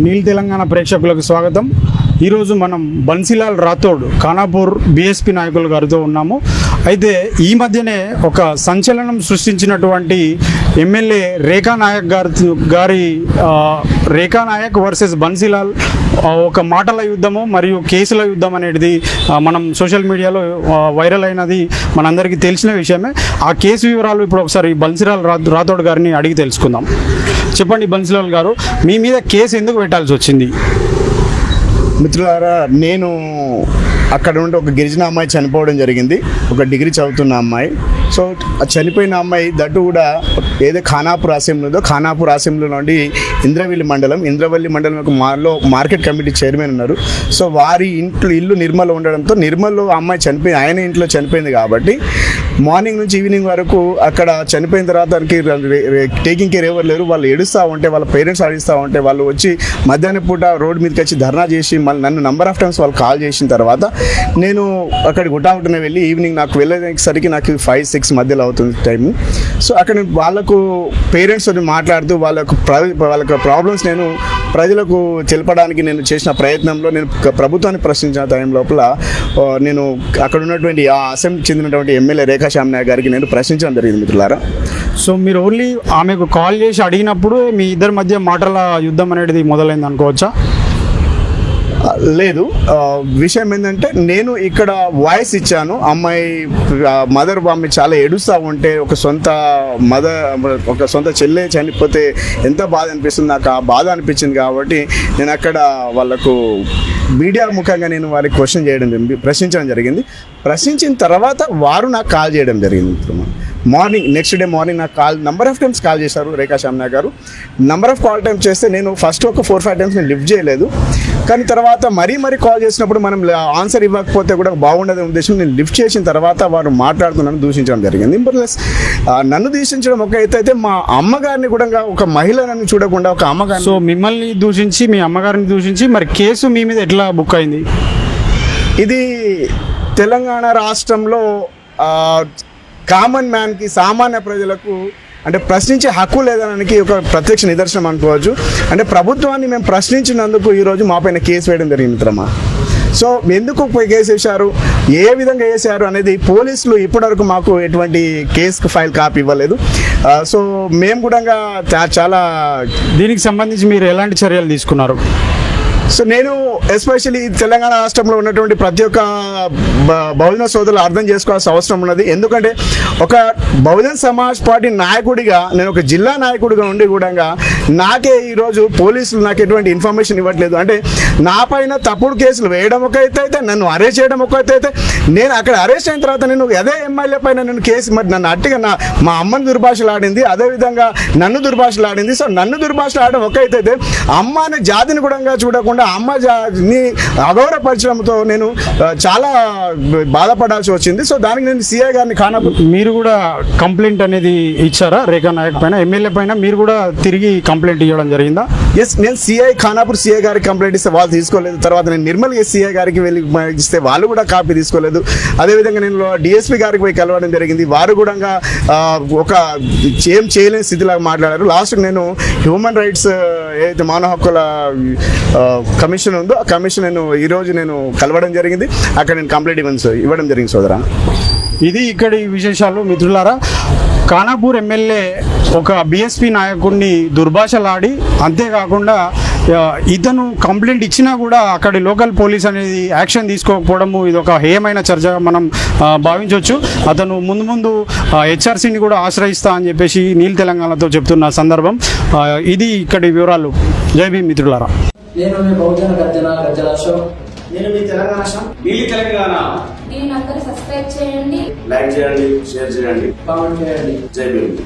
నీల్ తెలంగాణ ప్రేక్షకులకు స్వాగతం. ఈరోజు మనం బన్సీలాల్ రాథోడ్ ఖానాపూర్ బీఎస్పీ నాయకుల గారితో ఉన్నాము. అయితే ఈ మధ్యనే ఒక సంచలనం సృష్టించినటువంటి ఎమ్మెల్యే రేఖా నాయక్ గారి రేఖా నాయక్ వర్సెస్ బన్సీలాల్ ఒక మాటల యుద్ధము మరియు కేసుల యుద్ధం అనేది మనం సోషల్ మీడియాలో వైరల్ అయినది మనందరికీ తెలిసిన విషయమే. ఆ కేసు వివరాలు ఇప్పుడు ఒకసారి బన్సీలాల్ రాథోడ్ గారిని అడిగి తెలుసుకుందాం. చెప్పండి బన్సీలాల్ గారు, మీ మీద కేసు ఎందుకు పెట్టాల్సి వచ్చింది? మిత్రులారా, నేను అక్కడ నుండి ఒక గిరిజన అమ్మాయి చనిపోవడం జరిగింది. ఒక డిగ్రీ చదువుతున్న అమ్మాయి. సో ఆ చనిపోయిన అమ్మాయి దట్టు కూడా ఏదో ఖానాపూర్ అసెంబ్లీ ఉందో ఖానాపూర్ అసెంబ్లీ నుండి ఇంద్రవల్లి మండలం యొక్క మార్కెట్ కమిటీ చైర్మన్ ఉన్నారు. సో వారి ఇల్లు నిర్మల్లో ఉండడంతో నిర్మల్లో అమ్మాయి ఆయన ఇంట్లో చనిపోయింది కాబట్టి మార్నింగ్ నుంచి ఈవినింగ్ వరకు అక్కడ చనిపోయిన తర్వాత టేకింగ్ కేర్ ఎవరు లేరు. వాళ్ళు ఏడుస్తూ ఉంటే, వాళ్ళ పేరెంట్స్ అడుగుతూ ఉంటే, వాళ్ళు వచ్చి మధ్యాహ్నం పూట రోడ్డు మీదకి వచ్చి ధర్నా చేసి మళ్ళీ నన్ను నంబర్ ఆఫ్ టైమ్స్ వాళ్ళు కాల్ చేసిన తర్వాత నేను అక్కడికి గుట్టాగుట్టునే వెళ్ళి ఈవినింగ్ నాకు వెళ్ళేసరికి నాకు 5-6 మధ్యలో అవుతుంది టైము. సో అక్కడ వాళ్ళకు పేరెంట్స్ మాట్లాడుతూ వాళ్ళ ప్రాబ్లమ్స్ నేను ప్రజలకు తెలపడానికి నేను చేసిన ప్రయత్నంలో నేను ప్రభుత్వాన్ని ప్రశ్నించిన టైం లోపల నేను అక్కడ ఉన్నటువంటి ఆ అసెంబ్లీ చెందినటువంటి ఎమ్మెల్యే రేఖా నాయక్ గారికి నేను ప్రశ్నించడం జరిగింది. మిత్రులారా, సో మీరు ఓన్లీ ఆమెకు కాల్ చేసి అడిగినప్పుడు మీ ఇద్దరి మధ్య మాటల యుద్ధం అనేది మొదలైంది అనుకోవచ్చా? లేదు. విషయం ఏంటంటే నేను ఇక్కడ వాయిస్ ఇచ్చాను. అమ్మాయి మదర్ ఆమె చాలా ఏడుస్తూ ఉంటే ఒక సొంత చెల్లె చనిపోతే ఎంత బాధ అనిపిస్తుంది, నాకు ఆ బాధ అనిపించింది కాబట్టి నేను అక్కడ వాళ్ళకు మీడియా ముఖంగా నేను వారికి ప్రశ్నించడం జరిగింది. ప్రశ్నించిన తర్వాత వారు నాకు కాల్ చేయడం జరిగింది. నెక్స్ట్ డే మార్నింగ్ నాకు నంబర్ ఆఫ్ టైమ్స్ కాల్ చేశారు రేఖా నాయక్ గారు. నంబర్ ఆఫ్ కాల్ టైమ్స్ చేస్తే నేను ఫస్ట్ ఒక 4-5 టైమ్స్ నేను లిఫ్ట్ చేయలేదు. కానీ తర్వాత మరీ కాల్ చేసినప్పుడు మనం ఆన్సర్ ఇవ్వకపోతే కూడా బాగుండదు ఉద్దేశం నేను లిఫ్ట్ చేసిన తర్వాత వారు మాట్లాడుతున్నాను దూషించడం జరిగింది. ప్లస్ నన్ను దూషించడం ఒక అయితే మా అమ్మగారిని కూడా ఒక మహిళను చూడకుండా ఒక అమ్మగారు. సో మిమ్మల్ని దూషించి మీ అమ్మగారిని దూషించి మరి కేసు మీ మీద ఎట్లా బుక్ అయింది? ఇది తెలంగాణ రాష్ట్రంలో కామన్ మ్యాన్కి, సామాన్య ప్రజలకు అంటే ప్రశ్నించే హక్కు లేదనడానికి ఒక ప్రత్యక్ష నిదర్శనం అనుకోవచ్చు. అంటే ప్రభుత్వాన్ని మేము ప్రశ్నించినందుకు ఈరోజు మా పైన కేసు వేయడం జరిగింది మిత్రమా. సో ఎందుకు కేసు వేశారు, ఏ విధంగా వేశారు అనేది పోలీసులు ఇప్పటివరకు మాకు ఎటువంటి కేసు ఫైల్ కాపీ ఇవ్వలేదు. సో మేము కూడా చాలా దీనికి సంబంధించి మీరు ఎలాంటి చర్యలు తీసుకున్నారు? సో నేను ఎస్పెషల్లీ తెలంగాణ రాష్ట్రంలో ఉన్నటువంటి ప్రతి ఒక్క బహుజన సోదరులు అర్థం చేసుకోవాల్సిన అవసరం ఉన్నది. ఎందుకంటే ఒక బహుజన్ సమాజ్ పార్టీ నాయకుడిగా, నేను ఒక జిల్లా నాయకుడిగా ఉండి కూడా నాకే ఈరోజు పోలీసులు నాకు ఎటువంటి ఇన్ఫర్మేషన్ ఇవ్వట్లేదు. అంటే నా పైన తప్పుడు కేసులు వేయడం ఒక అయితే, నన్ను అరెస్ట్ చేయడం ఒక అయితే, నేను అక్కడ అరెస్ట్ అయిన తర్వాత నేను అదే ఎమ్మెల్యే పైన నేను కేసు, మరి నన్ను అట్టిగా మా అమ్మని దుర్భాషలాడింది, అదేవిధంగా నన్ను దుర్భాషలాడింది. సో నన్ను దుర్భాషలాడడం ఒక అయితే, అమ్మ అనే జాతిని కూడా చూడకుండా అమ్మ జాతిని అగౌరవపరచడంతో నేను చాలా బాధపడాల్సి వచ్చింది. సో దానికి నేను సిఐ గారిని మీరు కూడా కంప్లైంట్ అనేది ఇచ్చారా రేఖా నాయక్ పైన, ఎమ్మెల్యే పైన మీరు కూడా తిరిగి కంప్లైంట్ ఇవ్వడం జరిగిందా? ఎస్, నేను ఖానాపూర్ సిఐ గారికి కంప్లైంట్ ఇస్తే వాళ్ళు తీసుకోలేదు. తర్వాత నేను నిర్మల్ సిఐ గారికి వెళ్ళి ఇస్తే వాళ్ళు కూడా కాపీ తీసుకోలేదు. అదేవిధంగా నేను డిఎస్పీ గారికి పోయి కలవడం జరిగింది. వారు కూడా ఒక ఏం చేయలేని స్థితిలాగా మాట్లాడారు. లాస్ట్ నేను హ్యూమన్ రైట్స్ ఏదైతే మానవ హక్కుల కమిషన్ ఉందో ఆ కమిషన్ ఈరోజు నేను కలవడం జరిగింది. అక్కడ నేను కంప్లైంట్ ఇవ్వడం జరిగింది సోదరా. ఇది ఇక్కడి విశేషాలు మిత్రులారా. ఖానాపూర్ ఎమ్మెల్యే ఒక బీఎస్పీ నాయకుడిని దుర్భాషలాడి, అంతేకాకుండా ఇతను కంప్లైంట్ ఇచ్చినా కూడా అక్కడి లోకల్ పోలీస్ అనేది యాక్షన్ తీసుకోకపోవడము ఇది ఒక హేయమైన చర్చగా మనం భావించవచ్చు. అతను ముందు హెచ్ఆర్సీని కూడా ఆశ్రయిస్తా అని చెప్పేసి నీల్ తెలంగాణతో చెప్తున్న సందర్భం ఇది. ఇక్కడి వివరాలు. జై భీమ్ మిత్రులారా. నేను మీ బహుజన గర్జన అశోక్. నేను మీ తెలంగాణ నీలి తెలంగాణ. దీన్ని అందరూ సబ్స్క్రైబ్ చేయండి, లైక్ చేయండి, షేర్ చేయండి, కామెంట్ చేయండి. జై భీమ్.